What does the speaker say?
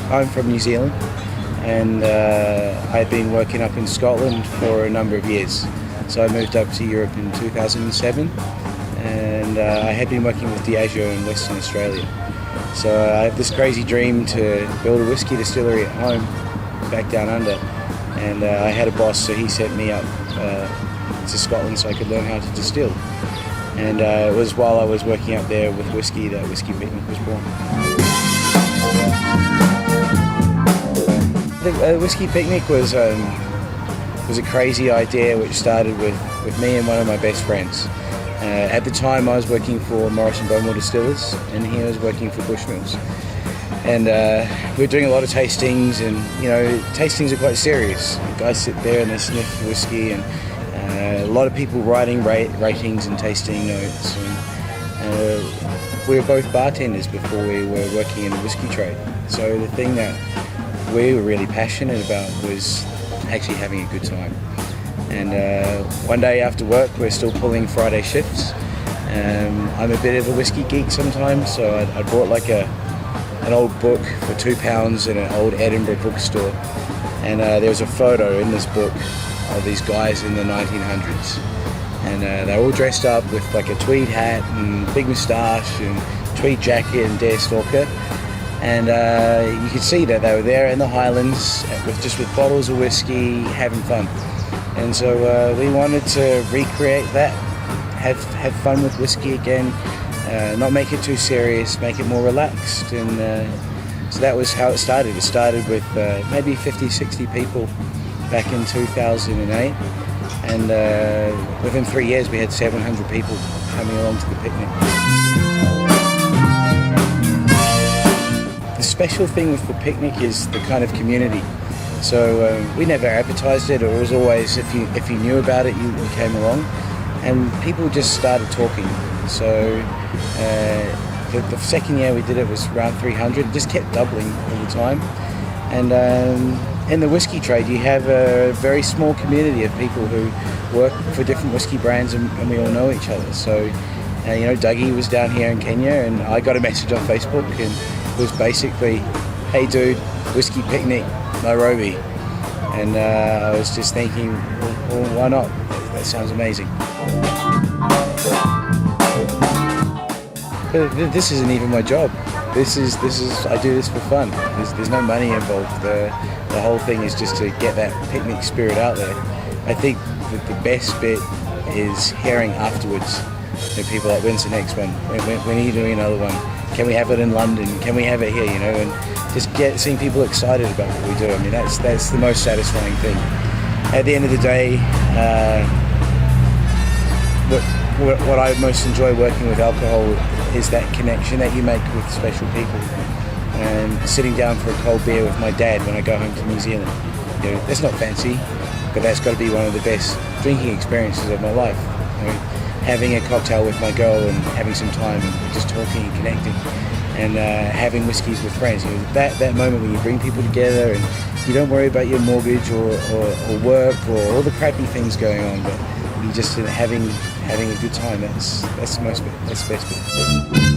I'm from New Zealand, and I've been working up in Scotland for a number of years. So I moved up to Europe in 2007, and I had been working with Diageo in Western Australia. So I have this crazy dream to build a whiskey distillery at home, back down under. And I had a boss, so he sent me up to Scotland so I could learn how to distill. And it was while I was working up there with whiskey that Whisky Picnic was born. The Whisky Picnic was a crazy idea which started with me and one of my best friends. At the time I was working for Morris and Beaumont Distillers, and he was working for Bushmills. And we were doing a lot of tastings, and tastings are quite serious. The guys sit there and they sniff whiskey, and a lot of people writing ratings and tasting notes. And, we were both bartenders before we were working in the whiskey trade. So the thing that we were really passionate about was actually having a good time. And one day after work, we're still pulling Friday shifts. I'm a bit of a whiskey geek sometimes, so I bought like an old book for £2 in an old Edinburgh bookstore. And there was a photo in this book of these guys in the 1900s. And they're all dressed up with like a tweed hat and big moustache and tweed jacket and deerstalker. And you could see that they were there in the Highlands with bottles of whiskey, having fun. And so we wanted to recreate that, have fun with whiskey again, not make it too serious, make it more relaxed. And so that was how it started. It started with maybe 50, 60 people back in 2008. And within 3 years we had 700 people coming along to the picnic. The special thing with the picnic is the kind of community. So we never advertised it. It was always, if you knew about it, you came along. And people just started talking. So the second year we did it was around 300. It just kept doubling all the time. And in the whiskey trade, you have a very small community of people who work for different whiskey brands, and we all know each other. So, Dougie was down here in Kenya, and I got a message on Facebook, and it was basically, "Hey dude, Whisky Picnic, Nairobi." And I was just thinking, well, why not? That sounds amazing. But this isn't even my job. This is I do this for fun. There's no money involved. The whole thing is just to get that picnic spirit out there. I think that the best bit is hearing afterwards. People like, when's the next one? When are you doing another one? Can we have it in London? Can we have it here? And just seeing people excited about what we do. I mean, that's the most satisfying thing. At the end of the day, what I most enjoy working with alcohol is that connection that you make with special people. And sitting down for a cold beer with my dad when I go home to New Zealand, that's not fancy, but that's got to be one of the best drinking experiences of my life. Having a cocktail with my girl and having some time and just talking and connecting, and having whiskies with friends. That moment when you bring people together and you don't worry about your mortgage or work or all the crappy things going on, but you just having a good time. That's the best bit.